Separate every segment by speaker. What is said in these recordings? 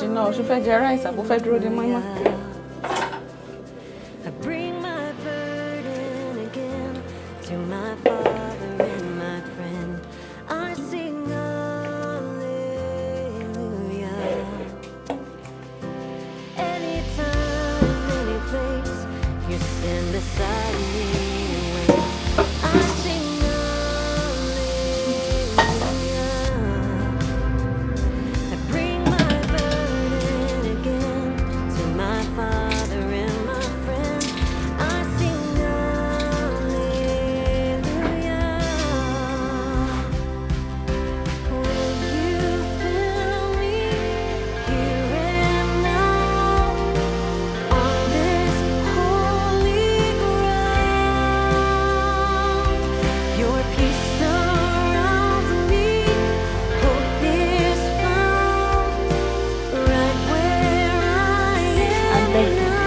Speaker 1: jìnnà, ṣó fẹ́ jẹ rice àbó fẹ́ dúró de mọ́ínmọ́ín.
Speaker 2: I bring my burden again to my Father and my friend. I sing hallelujah. Anytime, any place, you stand beside me and wait. I sing hallelujah. I bring my burden again to my Father and my friend. I sing hallelujah. Will you fill me here and now on this holy ground? Your peace surrounds me, hope is found right where I am now.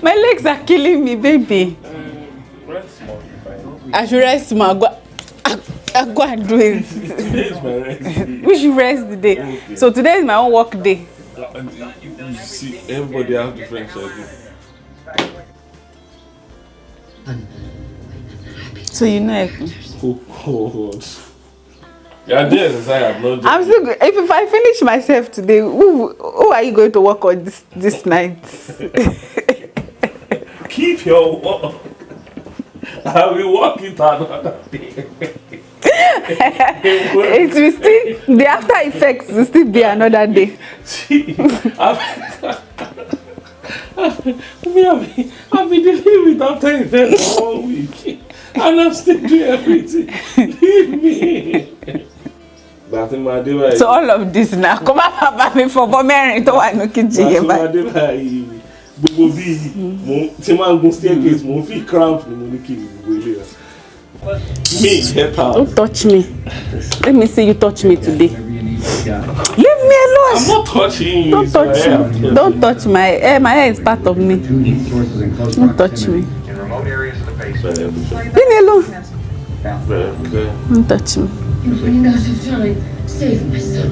Speaker 1: My legs are killing me, baby. I should rest more. I go and do it.
Speaker 3: Today is my rest day.
Speaker 1: We should rest the day.
Speaker 3: Okay.
Speaker 1: So today is my own work day.
Speaker 3: You see, everybody have different schedule.
Speaker 1: So you know,
Speaker 3: Oh, God. Yeah, this I have no
Speaker 1: I'm still good. If I finish myself today, who are you going to work on this night?
Speaker 3: Keep your work. I'll be working another day.
Speaker 1: It will still, the after effects will still be another day.
Speaker 3: See, I've been dealing with after effects all week. And I'm still doing everything. Leave me. That's in my day.
Speaker 1: So all of this now, come on, me for Bomerin to one kitchen.
Speaker 3: That's in my day. Gbogbo bí mo ti máa ń gun staircase mo fi cramp ni mo ní kí gbogbo ilé rẹ. Me get out.
Speaker 1: Don't touch me. Let me see you touch me today. Leave me alone.
Speaker 3: I'm not touching you.
Speaker 1: Don't touch me. Don't touch my hair. My hair is part of me. Don't touch me. Leave me alone. Don't touch me.
Speaker 4: Windows of time, save my son.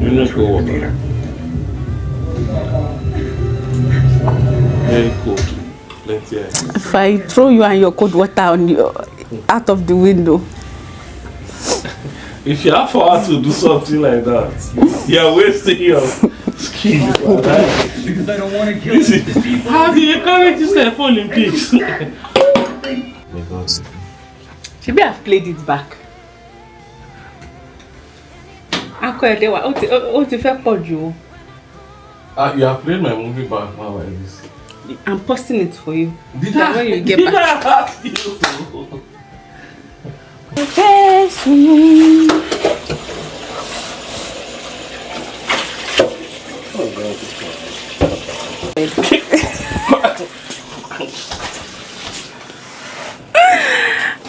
Speaker 3: You know go water. Very cold. Plenty of ice.
Speaker 1: If I throw you and your cold water on you out of the window.
Speaker 3: If you have power to do something like that, you're wasting your skin.
Speaker 5: Because I don't want to kill
Speaker 3: Listen,
Speaker 5: these people.
Speaker 3: how do you carry this for Olympics?
Speaker 1: Maybe I've played it back.
Speaker 3: You have played my movie back now like this.
Speaker 1: I'm posting it for you.
Speaker 3: Did
Speaker 1: Then
Speaker 3: I?
Speaker 1: when you get
Speaker 3: Did
Speaker 1: back.
Speaker 3: I ask you?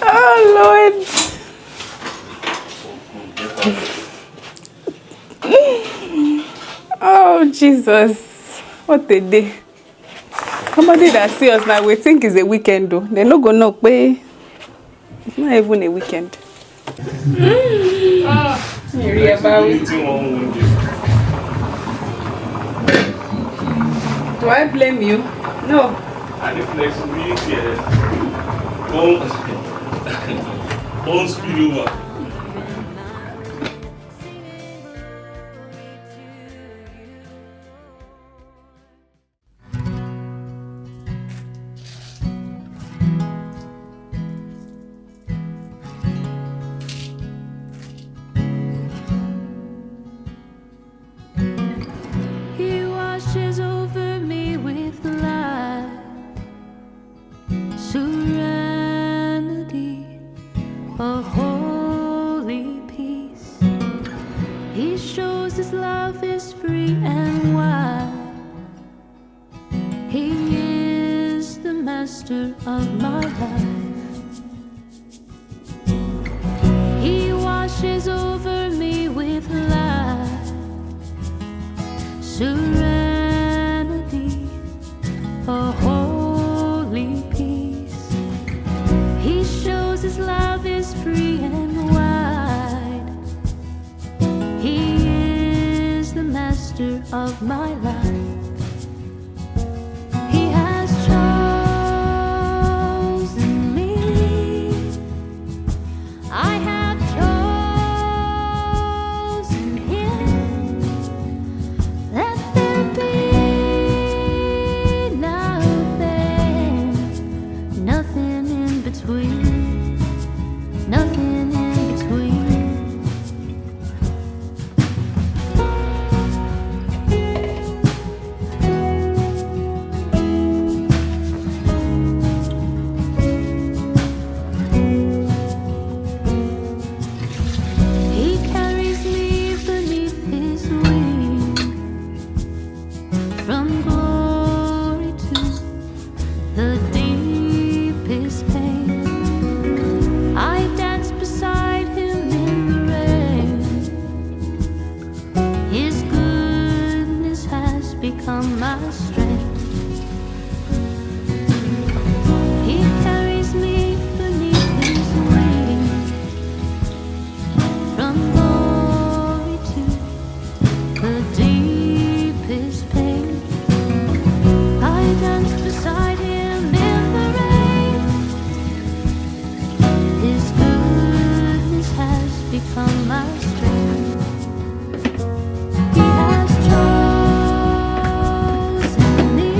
Speaker 1: Oh Lord. Oh Jesus. What a day. Somebody that see us now, we think it's a weekend though. They no go know pay. It's not even a weekend. Do I blame you? No.
Speaker 3: And the flexibility won't spill over.
Speaker 2: He washes over me with light, serenity, a holy peace. He shows his love is free and wide. He is the master of my life. He washes over me with light, serenity, a holy peace. He shows his love is free and wide. the deepest pain. I dance beside him in the rain. His goodness has become my strength. He carries me beneath his wings, from glory to the deepest pain. I dance beside him in the rain. His goodness has become my strength. He has chosen me.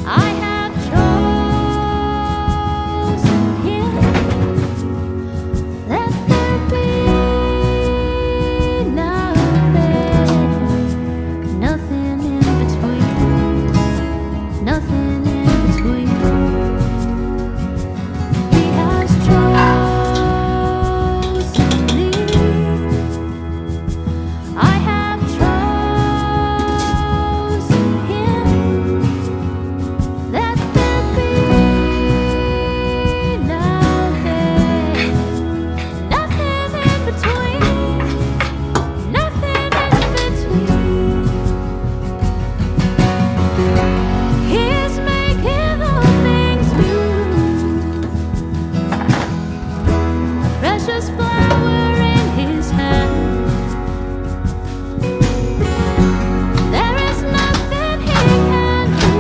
Speaker 2: I have chosen him. Let there be now there, nothing in between, nothing in between. He has chosen me. I have chosen him. Let there be now there, nothing in between, nothing in between. He's making all things new. A precious flower in his hand. There is nothing he can do.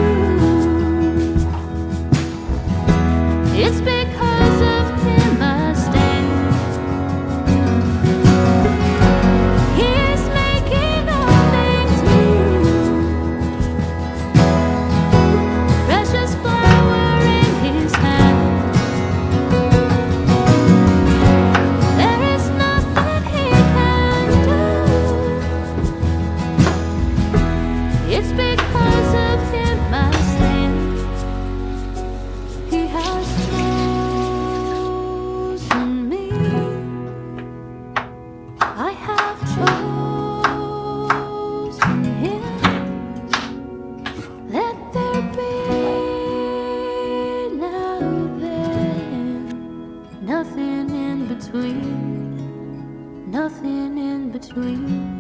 Speaker 2: It's because of him I stand. He is making all things new. Precious flower in his hand. There is nothing he can do. It's because of him I stand. He has chosen me. I have chosen him. Let there be now there, nothing in between, nothing in between.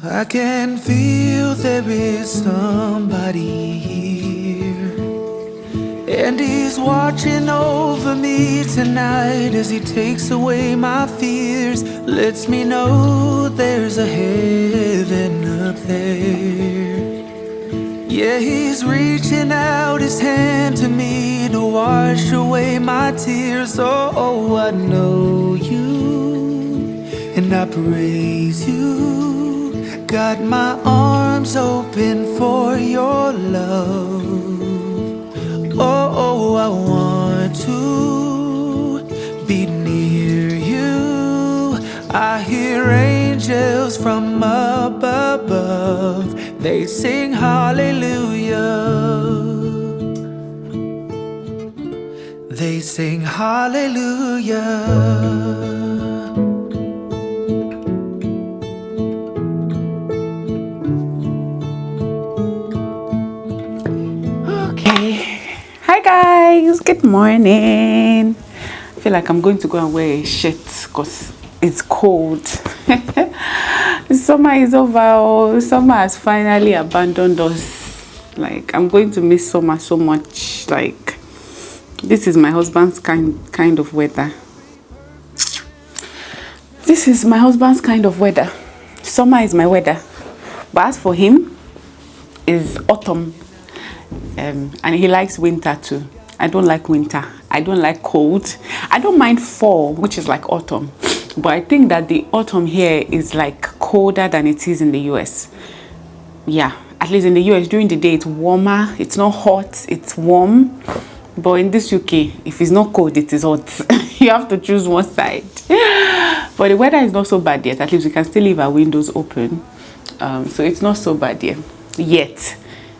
Speaker 6: I can feel there is somebody here, and he's watching over me tonight as he takes away my fears, lets me know there's a heaven up there. Yeah, he's reaching out his hand to me to wash away my tears. Oh, I know you, and I praise you. Got my arms open for your love. Oh, I want to be near you. I hear angels from up above. They sing hallelujah. They sing hallelujah.
Speaker 1: Hi guys, good morning. I feel like I'm going to go and wear a shirt because it's cold. Summer is over. Oh, summer has finally abandoned us. Like, I'm going to miss summer so much. Like, this is my husband's kind of weather. This is my husband's kind of weather. Summer is my weather, but as for him, is autumn. And he likes winter too. I don't like winter. I don't like cold. I don't mind fall, which is like autumn. But I think that the autumn here is like colder than it is in the US. Yeah, at least in the US during the day it's warmer. It's not hot, it's warm. But in this UK, if it's not cold, it is hot. You have to choose one side. But the weather is not so bad yet. At least we can still leave our windows open. So it's not so bad yet.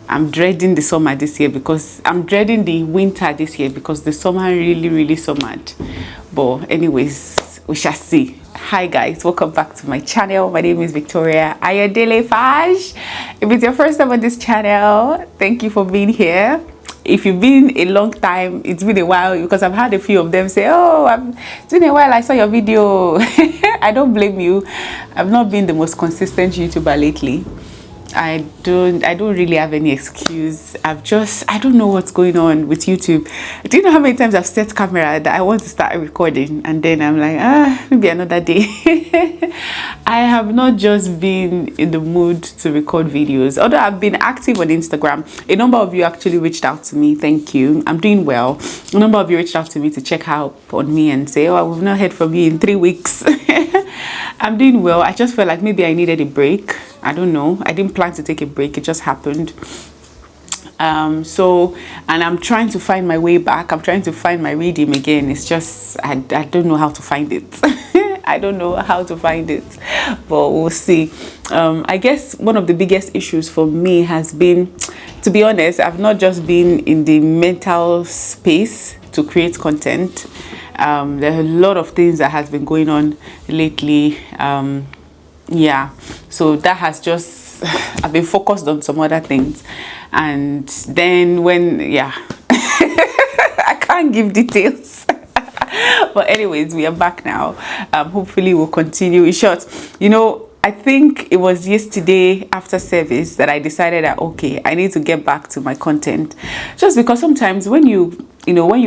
Speaker 1: I'm dreading the summer this year because I'm dreading the winter this year because the summer really summered. But anyways, we shall see. Hi guys, welcome back to my channel. My name is Victoria Ayodele Fash. If it's your first time on this channel, thank you for being here. If you've been a long time, it's been a while, because I've had a few of them say, oh, it's been a while, I saw your video. I don't blame you. I've not been the most consistent YouTuber lately. I don't really have any excuse. I don't know what's going on with YouTube. Do you know how many times I've set camera that I want to start recording and then I'm like, maybe another day. I have not just been in the mood to record videos, although I've been active on Instagram. A number of you actually reached out to me. Thank you. I'm doing well. A number of you reached out to me to check out on me and say, oh, we've not heard from you in 3 weeks. I'm doing well. I just felt like maybe I needed a break. I don't know. I didn't plan to take a break. It just happened. And I'm trying to find my way back. I'm trying to find my rhythm again. It's just, I don't know how to find it. I don't know how to find it, but we'll see. I guess one of the biggest issues for me has been, to be honest, I've not just been in the mental space to create content. There are a lot of things that has been going on lately. Yeah, so that has just, I've been focused on some other things. And then I can't give details. But anyways, we are back now. Hopefully we'll continue. In short, I think it was yesterday after service that I decided that, okay, I need to get back to my content. Just because sometimes when you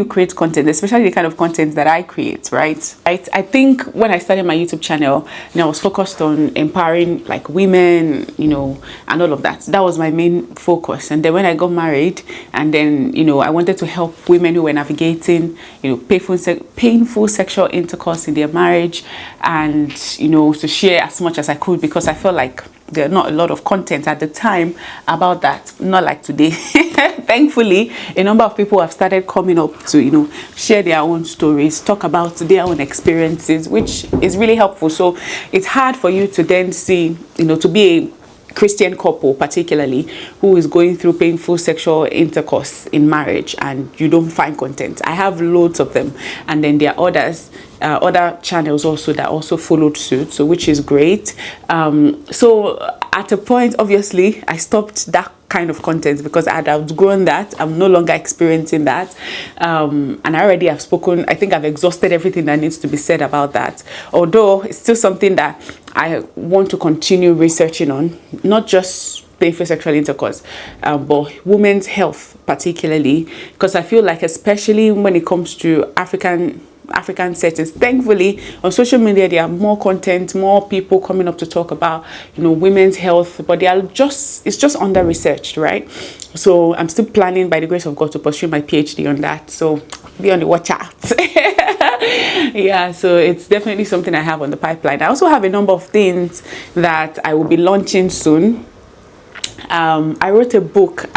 Speaker 1: create content, especially the kind of content that I create, right? I think when I started my YouTube channel, I was focused on empowering like women, and all of that. That was my main focus. And then when I got married, and then, I wanted to help women who were navigating, painful sexual intercourse in their marriage, and, to share as much as I could, because I felt like there are not a lot of content at the time about that, not like today. Thankfully, a number of people have started coming up to, share their own stories, talk about their own experiences, which is really helpful. So it's hard for you to then see, to be a Christian couple particularly who is going through painful sexual intercourse in marriage and you don't find content. I have loads of them, and then there are other channels also that also followed suit, so which is great. So at a point, obviously, I stopped that kind of content because I had outgrown that. I'm no longer experiencing that, and I already have spoken. I think I've exhausted everything that needs to be said about that, although it's still something that I want to continue researching on, not just painful sexual intercourse, but women's health particularly, because I feel like, especially when it comes to African settings, thankfully on social media there are more content, more people coming up to talk about women's health, but it's just under researched, right? So I'm still planning, by the grace of God, to pursue my PhD on that, so be on the watch out. Yeah, so it's definitely something I have on the pipeline. I also have a number of things that I will be launching soon. I wrote a book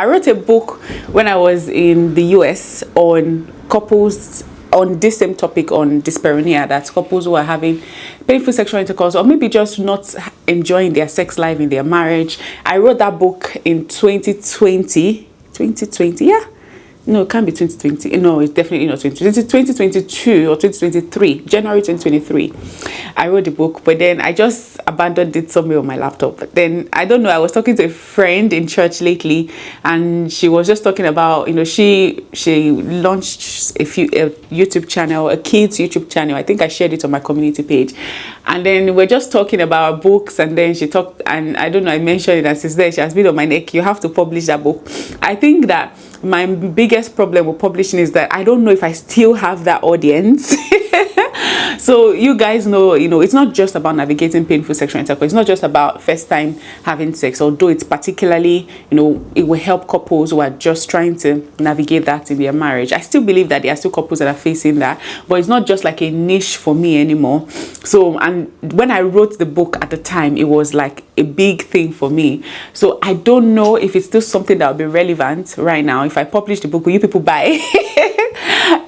Speaker 1: when I was in the US on couples, on this same topic, on dyspareunia, that's couples who are having painful sexual intercourse or maybe just not enjoying their sex life in their marriage. I wrote that book in 2020, yeah. No, it can't be 2020. No, it's definitely not 2022 or 2023, January 2023. I wrote the book, but then I just abandoned it somewhere on my laptop. But then, I don't know, I was talking to a friend in church lately, and she was just talking about, she launched a YouTube channel, a kids YouTube channel. I think I shared it on my community page. And then we're just talking about books, and then she talked, and I don't know, I mentioned it, and since then she has been on my neck, you have to publish that book. I think that my biggest problem with publishing is that I don't know if I still have that audience. So you guys know, it's not just about navigating painful sexual intercourse. It's not just about first time having sex, although it's particularly, it will help couples who are just trying to navigate that in their marriage. I still believe that there are still couples that are facing that, but it's not just like a niche for me anymore. So, and when I wrote the book at the time, it was like a big thing for me. So I don't know if it's still something that will be relevant right now. If I publish the book, will you people buy?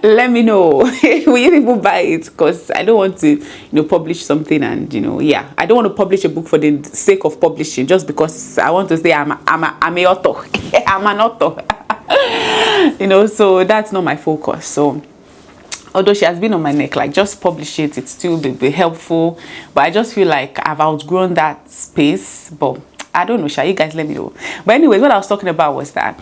Speaker 1: Let me know. Will you people buy it? Because I don't want to, publish something and, yeah. I don't want to publish a book for the sake of publishing, just because I want to say I'm a author. I'm an author. So that's not my focus. So although she has been on my neck, like, just publish it, it's still be helpful, but I just feel like I've outgrown that space. But I don't know, shall you guys let me know? But anyways, what I was talking about was that,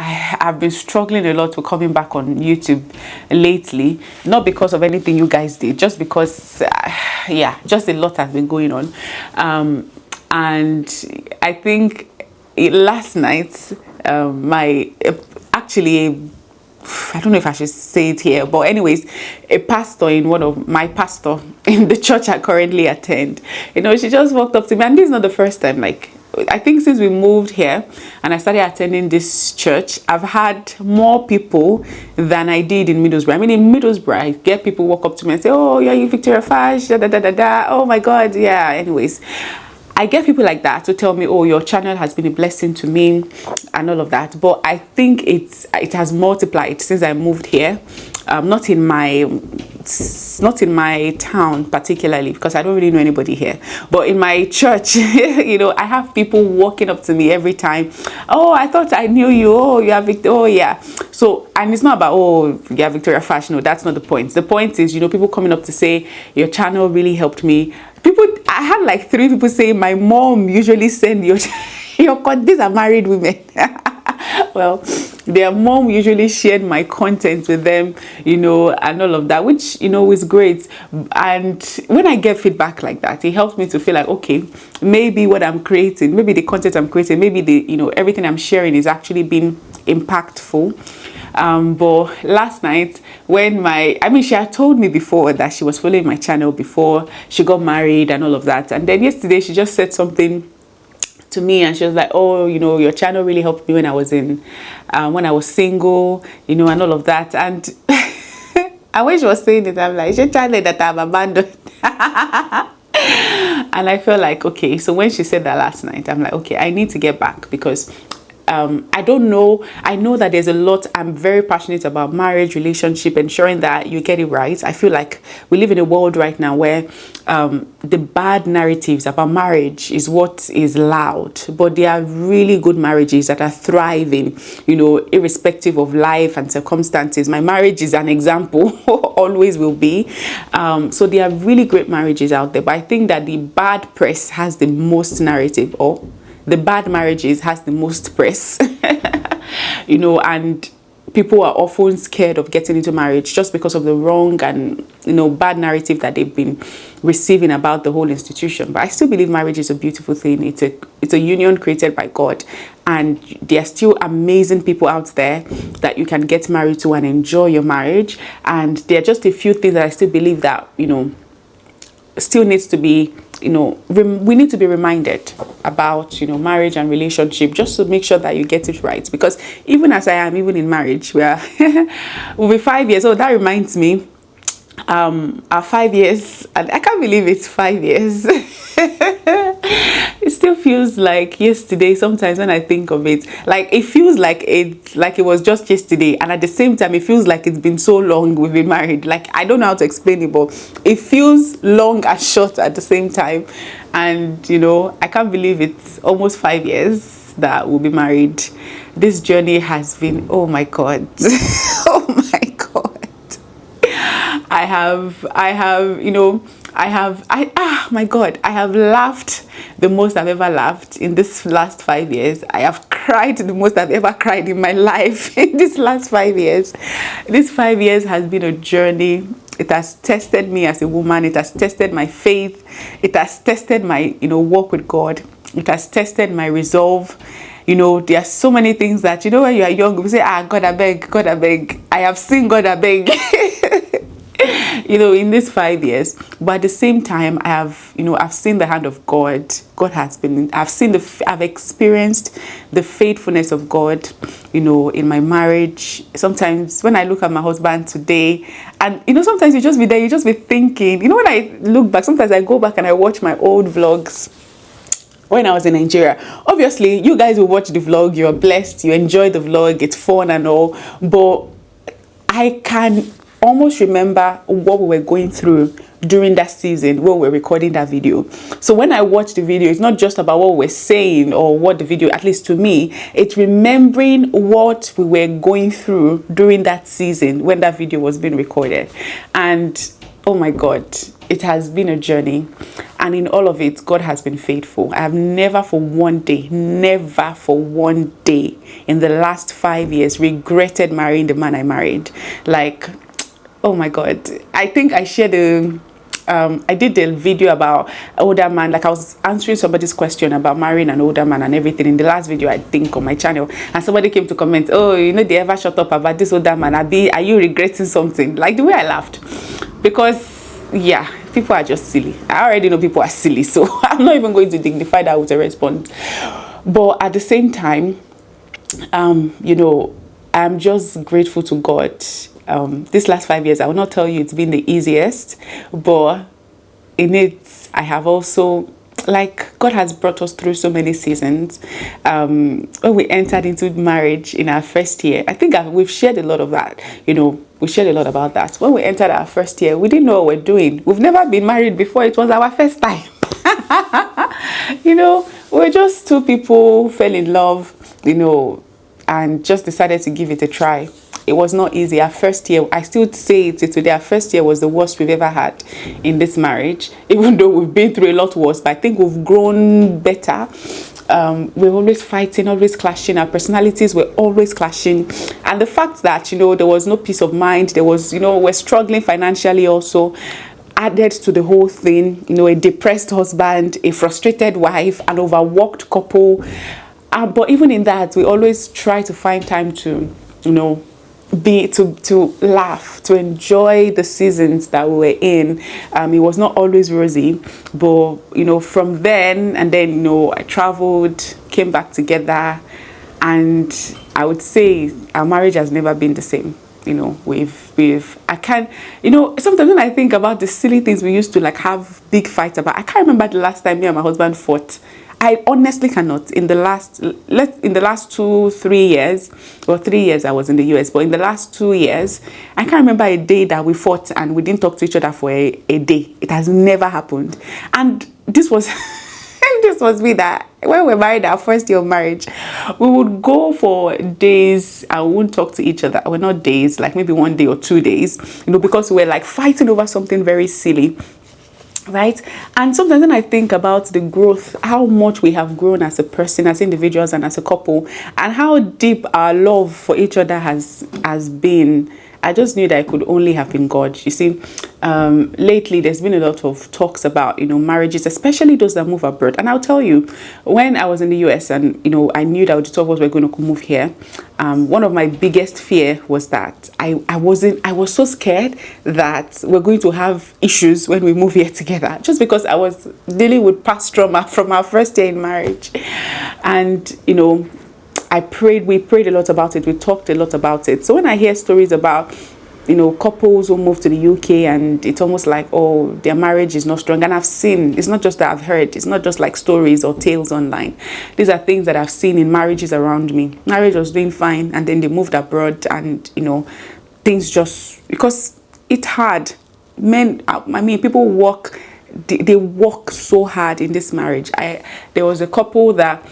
Speaker 1: I've been struggling a lot with coming back on YouTube lately, not because of anything you guys did, just because just a lot has been going on. And I think last night, I don't know if I should say it here, but anyways, a pastor in my pastor in the church I currently attend, she just walked up to me, and this is not the first time. Like, I think since we moved here and I started attending this church, I've had more people than I did in Middlesbrough. I mean, in Middlesbrough, I get people walk up to me and say, "Oh, yeah, you Victoria Fash, da da da da da. Oh my God, yeah." Anyways, I get people like that to tell me, "Oh, your channel has been a blessing to me," and all of that. But I think it has multiplied since I moved here. Not in my town particularly, because I don't really know anybody here. But in my church, I have people walking up to me every time. "Oh, I thought I knew you. Oh, you are Victoria. Oh, yeah." So, and it's not about, "Oh, yeah, Victoria Fash." No, that's not the point. The point is, people coming up to say, "Your channel really helped me." I had like 3 people saying, "My mom usually send your these are married women." Well, their mom usually shared my content with them, and all of that, which, is great. And when I get feedback like that, it helps me to feel like, okay, maybe what I'm creating, maybe the content I'm creating, maybe everything I'm sharing is actually being impactful. But last night, when she had told me before that she was following my channel before she got married and all of that. And then yesterday she just said something to me, and she was like, "Oh, your channel really helped me when I was single, and all of that." And and when she was saying it, I'm like, "It's your channel that I've abandoned." And I felt like, okay, so when she said that last night, I'm like, okay, I need to get back, because I don't know. I know that there's a lot. I'm very passionate about marriage, relationship, ensuring that you get it right. I feel like we live in a world right now where the bad narratives about marriage is what is loud, but there are really good marriages that are thriving, irrespective of life and circumstances. My marriage is an example, always will be. So there are really great marriages out there, but I think that the bad press has the most narrative, or the bad marriages has the most press, and people are often scared of getting into marriage just because of the wrong and, bad narrative that they've been receiving about the whole institution. But I still believe marriage is a beautiful thing. It's a union created by God, and there are still amazing people out there that you can get married to and enjoy your marriage. And there are just a few things that I still believe that, still needs to be, we need to be reminded about, marriage and relationship, just to make sure that you get it right. Because even as I am, even in marriage, we'll be 5 years. Oh, that reminds me, our 5 years, and I can't believe it's 5 years. It still feels like yesterday sometimes when I think of it. Like, it feels like it was just yesterday, and at the same time it feels like it's been so long we've been married. Like, I don't know how to explain it, but it feels long and short at the same time. And I can't believe it's almost 5 years that we'll be married. This journey has been, oh my God. Oh my God. I have my God, I have laughed the most I've ever laughed in this last 5 years. I have cried the most I've ever cried in my life in this last 5 years. This 5 years has been a journey. It has tested me as a woman. It has tested my faith. It has tested my, walk with God. It has tested my resolve. There are so many things that, when you are young, we say, God, I beg, God, I beg. I have seen God, I beg. In these 5 years. But at the same time, I've seen the hand of God. God has been, I've experienced the faithfulness of God, in my marriage. Sometimes when I look at my husband today, and, sometimes you just be there, you just be thinking, when I look back, sometimes I go back and I watch my old vlogs when I was in Nigeria. Obviously, you guys will watch the vlog, you're blessed, you enjoy the vlog, it's fun and all, but I can almost remember what we were going through during that season when we were recording that video. So when I watch the video, it's not just about what we're saying or what the video, at least to me, it's remembering what we were going through during that season when that video was being recorded. And oh my God, it has been a journey. And in all of it, God has been faithful. I have never for one day in the last 5 years regretted marrying the man I married. Like, oh my God, I think I shared I did a video about older man, like I was answering somebody's question about marrying an older man and everything in the last video, I think, on my channel, and somebody came to comment, oh, you know, they ever shut up about this older man, are you regretting something? Like the way I laughed, because yeah, people are just silly. I already know people are silly, so I'm not even going to dignify that with a response. But at the same time, you know, I'm just grateful to God. This last 5 years, I will not tell you it's been the easiest, but in it, I have also, like, God has brought us through so many seasons. When we entered into marriage in our first year, I think we've shared a lot of that, you know, we shared a lot about that. When we entered our first year, we didn't know what we're doing. We've never been married before. It was our first time. You know, we're just two people, fell in love, you know, and just decided to give it a try. It was not easy. Our first year, I still say it today, our first year was the worst we've ever had in this marriage, even though we've been through a lot worse, but I think we've grown better. We're always fighting, always clashing. Our personalities were always clashing. And the fact that, you know, there was no peace of mind, there was, you know, we're struggling financially also, added to the whole thing, you know, a depressed husband, a frustrated wife, an overworked couple. But even in that, we always try to find time to, you know, to laugh, to enjoy the seasons that we were in. It was not always rosy, but you know, from then and then, you know, I traveled, came back together, and I would say our marriage has never been the same. You know, I can't, you know, sometimes when I think about the silly things we used to like have big fights about, I can't remember the last time me and my husband fought. I honestly cannot. In the last 2-3 years, or 3 years I was in the US, but in the last 2 years, I can't remember a day that we fought and we didn't talk to each other for a day. It has never happened. And this was this was me that when we were married, our first year of marriage, we would go for days and we wouldn't talk to each other. Well, not days, like maybe 1 day or 2 days, you know, because we were like fighting over something very silly. Right? And sometimes when I think about the growth, how much we have grown as a person, as individuals, and as a couple, and how deep our love for each other has been, I just knew that it could only have been God. You see, lately there's been a lot of talks about, you know, marriages, especially those that move abroad. And I'll tell you, when I was in the US and, you know, I knew that the two of us were going to move here, one of my biggest fear was that I was so scared that we're going to have issues when we move here together, just because I was dealing with past trauma from our first year in marriage. And, you know, we prayed a lot about it, we talked a lot about it. So when I hear stories about, you know, couples who move to the UK and it's almost like, oh, their marriage is not strong, and I've seen, it's not just that I've heard, it's not just like stories or tales online. These are things that I've seen in marriages around me. Marriage was doing fine and then they moved abroad, and, you know, things just, because it's hard. Men, I mean, people work, they work so hard in this marriage. There was a couple that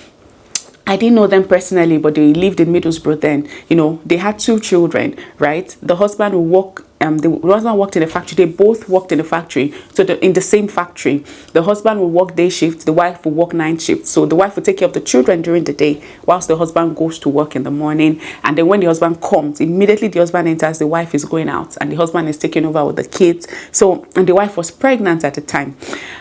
Speaker 1: I didn't know them personally, but they lived in Middlesbrough then. You know, they had 2 children, right? The husband would work, the husband worked in a factory. They both worked in a factory. So in the same factory, the husband would work day shift, the wife would work night shift. So the wife would take care of the children during the day, whilst the husband goes to work in the morning. And then when the husband comes, immediately the husband enters, the wife is going out, and the husband is taking over with the kids. So, and the wife was pregnant at the time.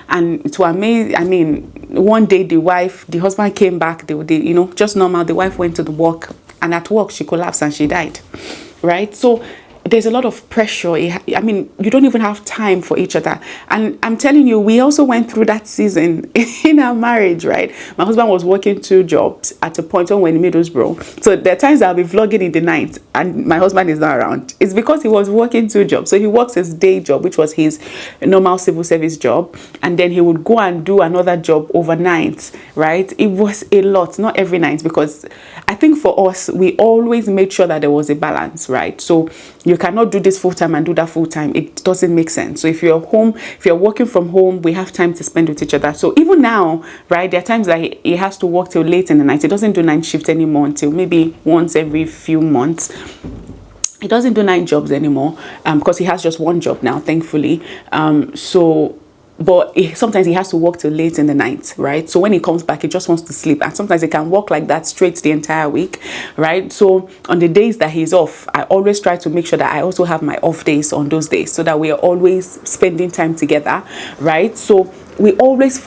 Speaker 1: And to amaze, I mean, one day the husband came back, they, you know, just normal. The wife went to the work, and at work she collapsed and she died, right? So there's a lot of pressure. I mean, you don't even have time for each other. And I'm telling you, we also went through that season in our marriage, right? My husband was working 2 jobs at a point when we were in Middlesbrough. So there are times I'll be vlogging in the night and my husband is not around. It's because he was working 2 jobs. So he works his day job, which was his normal civil service job. And then he would go and do another job overnight, right? It was a lot, not every night, because I think for us, we always made sure that there was a balance, right? So you you cannot do this full time and do that full time. It doesn't make sense. So if you're home, if you're working from home, we have time to spend with each other. So even now, right, there are times that he has to work till late in the night. He doesn't do night shift anymore until maybe once every few months. He doesn't do 9 jobs anymore because he has just 1 job now, thankfully. But sometimes he has to work till late in the night, right? So when he comes back, he just wants to sleep. And sometimes he can work like that straight the entire week, right? So on the days that he's off, I always try to make sure that I also have my off days on those days so that we are always spending time together, right? So we always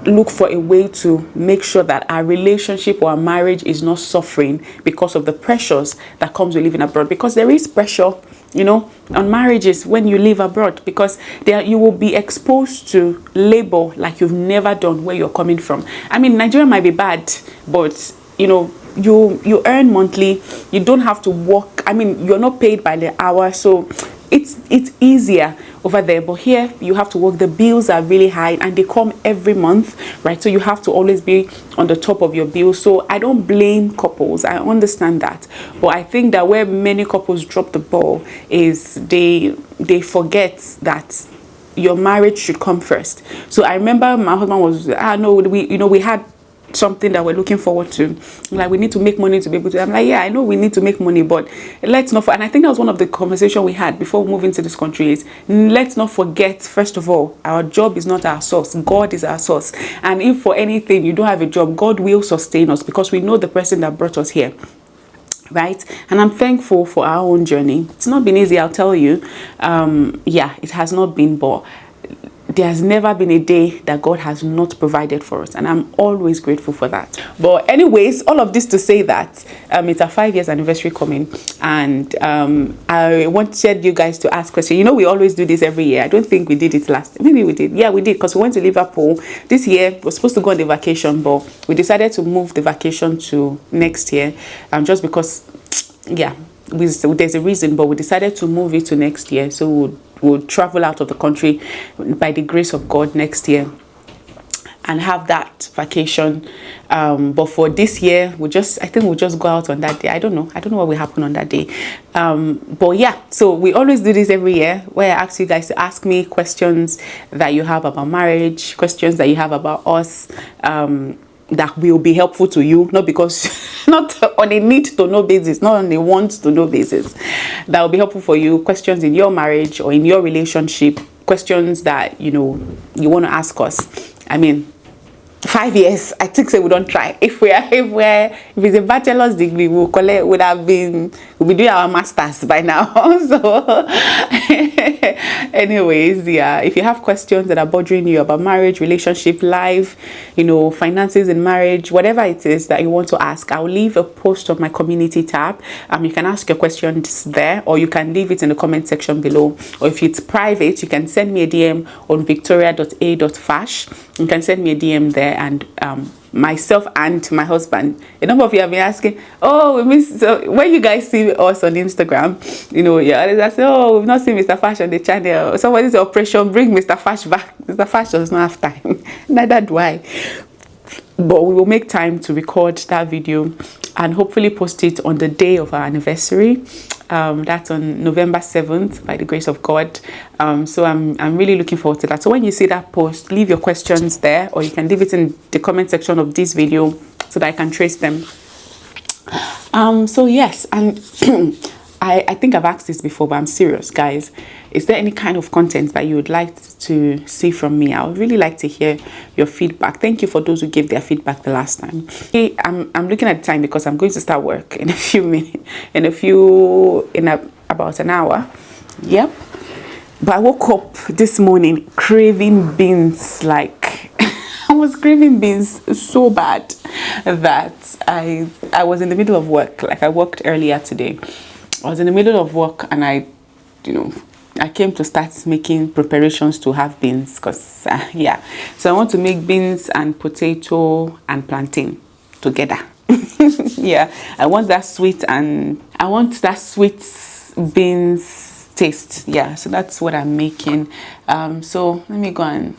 Speaker 1: look for a way to make sure that our relationship or our marriage is not suffering because of the pressures that comes with living abroad. Because there is pressure, you know, on marriages when you live abroad, because you will be exposed to labor like you've never done where you're coming from. I mean, Nigeria might be bad, but you know, you earn monthly. You don't have to work. I mean, you're not paid by the hour, so it's easier over there. But here you have to work. The bills are really high and they come every month, right? So you have to always be on the top of your bills. So I don't blame couples, I understand that, but I think that where many couples drop the ball is they forget that your marriage should come first. So I remember my husband was we had something that we're looking forward to, like we need to make money to be able to. I'm like, yeah, I know we need to make money, but let's not. And I think that was one of the conversation we had before moving to this country is, let's not forget, first of all, our job is not our source. God is our source. And if for anything you don't have a job, God will sustain us because we know the person that brought us here, right? And I'm thankful for our own journey. It's not been easy, I'll tell you. Yeah, it has not been, but there has never been a day that God has not provided for us, and I'm always grateful for that. But anyways, all of this to say that it's a 5 years anniversary coming, and I wanted you guys to ask questions. You know, we always do this every year. I don't think we did it last. Maybe we did. Yeah, we did, because we went to Liverpool this year. We were supposed to go on the vacation, but we decided to move the vacation to next year, just because, yeah, there's a reason, but we decided to move it to next year. So we'll travel out of the country by the grace of God next year and have that vacation. But for this year, I think we'll just go out on that day. I don't know what will happen on that day. But yeah, so we always do this every year where I ask you guys to ask me questions that you have about marriage, questions that you have about us, that will be helpful to you, not on a need to know basis, not on a want to know basis. That will be helpful for you. Questions in your marriage or in your relationship, questions that you want to ask us. I mean, 5 years, I think we don't try. If it's a bachelor's degree, we'll be doing our masters by now. So anyways, yeah, if you have questions that are bothering you about marriage, relationship, life, finances in marriage, whatever it is that you want to ask, I'll leave a post on my community tab. You can ask your questions there, or you can leave it in the comment section below. Or if it's private, you can send me a DM on victoria.a.fash. You can send me a DM there, and myself and my husband, a number of you have been asking, so when you guys see us on Instagram, I say, we've not seen Mr. Fash on the channel. Somebody's operation, bring Mr. Fash back. Mr. Fash does not have time. Neither do I. But we will make time to record that video and hopefully post it on the day of our anniversary. That's on November 7th, by the grace of God. So I'm really looking forward to that. So when you see that post, leave your questions there, or you can leave it in the comment section of this video so that I can trace them. So yes, and I think I've asked this before, but I'm serious, guys. Is there any kind of content that you would like to see from me? I would really like to hear your feedback. Thank you for those who gave their feedback the last time. I'm looking at the time because I'm going to start work in a few minutes, about an hour. Yep. But I woke up this morning craving beans, like I was craving beans so bad that I was in the middle of work. Like I worked earlier today. I was in the middle of work and I came to start making preparations to have beans because, yeah. So I want to make beans and potato and plantain together. Yeah, I want that sweet beans taste. Yeah, so that's what I'm making. So let me go and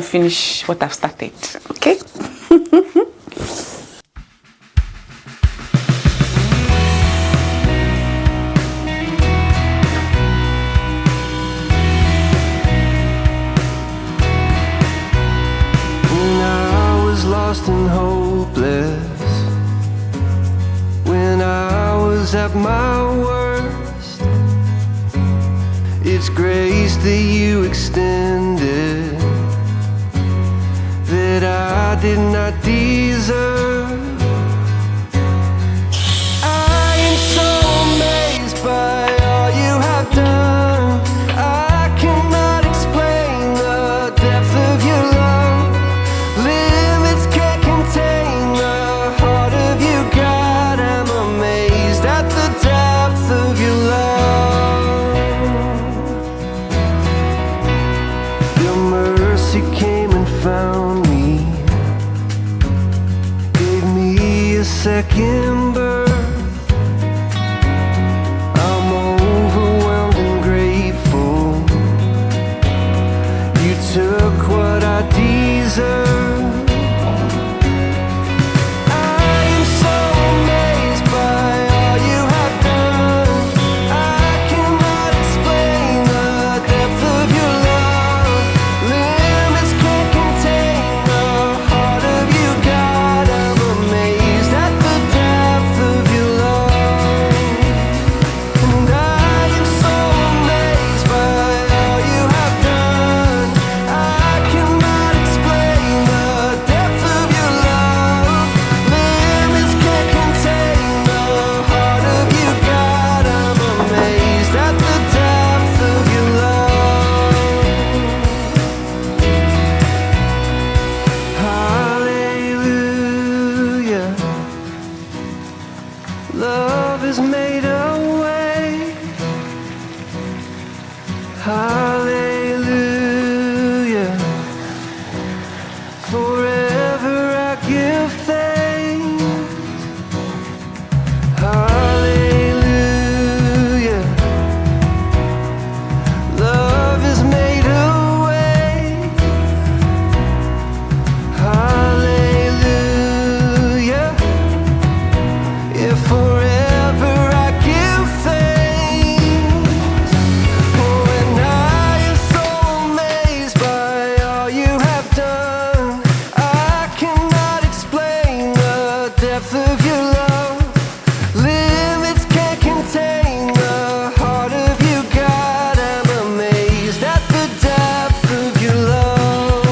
Speaker 1: finish what I've started. Okay.
Speaker 7: lost and hopeless, when I was at my worst, it's grace that you extended that I did not deserve. I am so amazed by all you have done. I cannot explain the depth of your love. Limits can't contain the heart of you, God. I'm amazed at the depth of your love. Your mercy came and found me, gave me a second birth. I'm overwhelmed and grateful. You took what I deserve. I am so amazed by all you have done. I cannot explain the depth of your love. Limits can't contain the heart of you, God. I'm amazed at the depth of your love. And I am so amazed by all you have done. I cannot explain the depth of your love. Limits can't contain the heart of you, God. I'm amazed at the depth of your love. Hallelujah. Love has made a way. Hallelujah. Forever I give thanks. Hallelujah. Love has made a way. Hallelujah. Yeah, forever I give thanks. Oh, and I am so amazed by all you have done. I cannot explain the depth of your love. Limits can't contain the heart of you, God. I'm amazed at the depth of your love.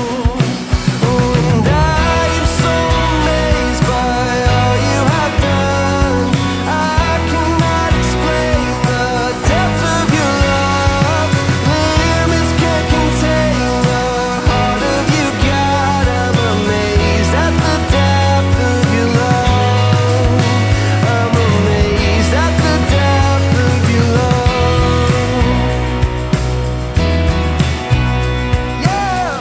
Speaker 7: Oh, and I am so amazed by all you have done. I cannot explain the depth of your love. Limits can't contain the heart of you, God. I'm amazed at the depth of your love. I'm amazed at the depth of your love. Yeah.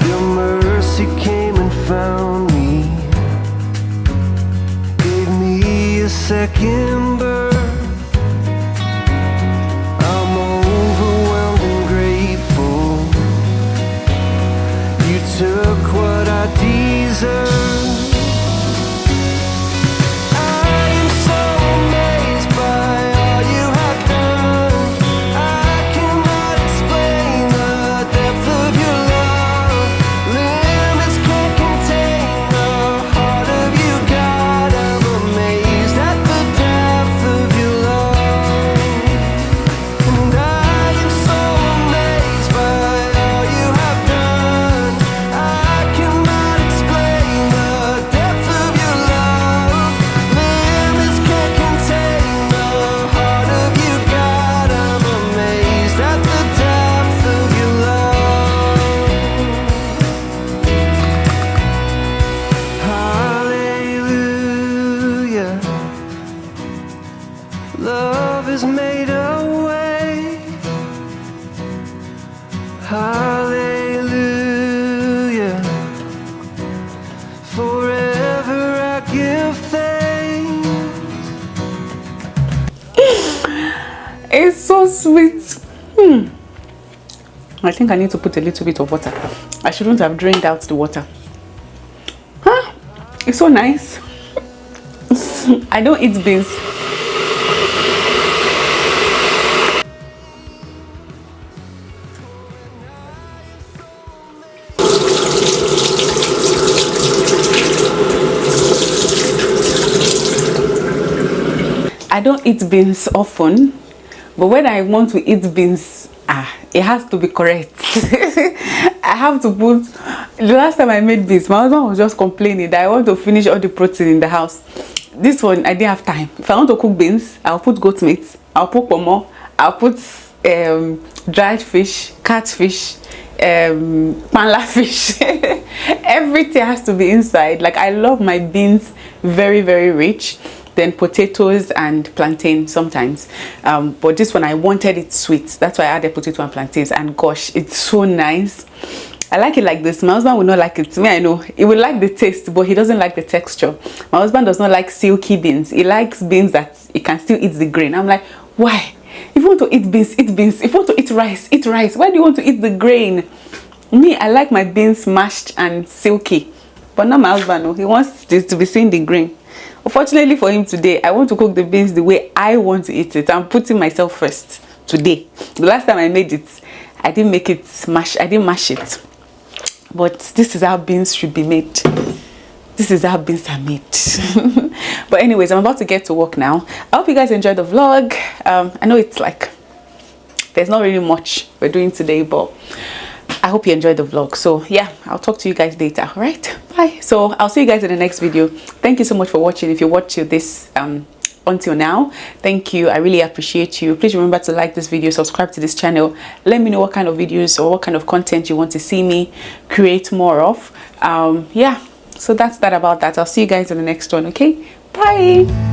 Speaker 7: Your mercy came and found me, gave me a second birth. I'm overwhelmed and grateful. You took what I deserve. I am so amazed by all you have done. I cannot explain the depth of your love. Limits can't contain the heart of you, God. I'm amazed at the depth of your love. And I am so amazed by all you have done. I cannot explain the depth of your love. Limits can't contain the heart of you, God. I'm amazed at the depth of your love. Hallelujah. Love has made a way. Hallelujah. Forever I give thanks.
Speaker 1: It's so sweet. I think I need to put a little bit of water. I shouldn't have drained out the water. Huh? It's so nice. I don't eat beans. don't eat beans often, but when I want to eat beans, it has to be correct. I have to put, the last time I made beans, my husband was just complaining that I want to finish all the protein in the house. This one, I didn't have time. If I want to cook beans, I'll put goat meat, I'll put pomo, I'll put dried fish, catfish, panla fish. Everything has to be inside. Like, I love my beans very, very rich. Then potatoes and plantain sometimes, but this one I wanted it sweet. That's why I added potato and plantains, and gosh, it's so nice. I like it like this. My husband will not like it. Me, I know he will like the taste, but he doesn't like the texture. My husband does not like silky beans. He likes beans that he can still eat the grain. I'm like, why? If you want to eat beans, eat beans. If you want to eat rice, eat rice. Why do you want to eat the grain? Me, I like my beans mashed and silky, but not my husband. No, he wants this to be seeing the grain. Unfortunately for him today, I want to cook the beans the way I want to eat it. I'm putting myself first today. The last time I made it, I didn't make it mash. I didn't mash it. But this is how beans should be made. This is how beans are made. But anyways, I'm about to get to work now. I hope you guys enjoyed the vlog. I know it's like, there's not really much we're doing today, but I hope you enjoyed the vlog. So yeah, I'll talk to you guys later. All right, bye. So I'll see you guys in the next video. Thank you so much for watching. If you watched this until now, thank you. I really appreciate you. Please remember to like this video, subscribe to this channel. Let me know what kind of videos or what kind of content you want to see me create more of. Yeah, so that's that about that. I'll see you guys in the next one. Okay, bye.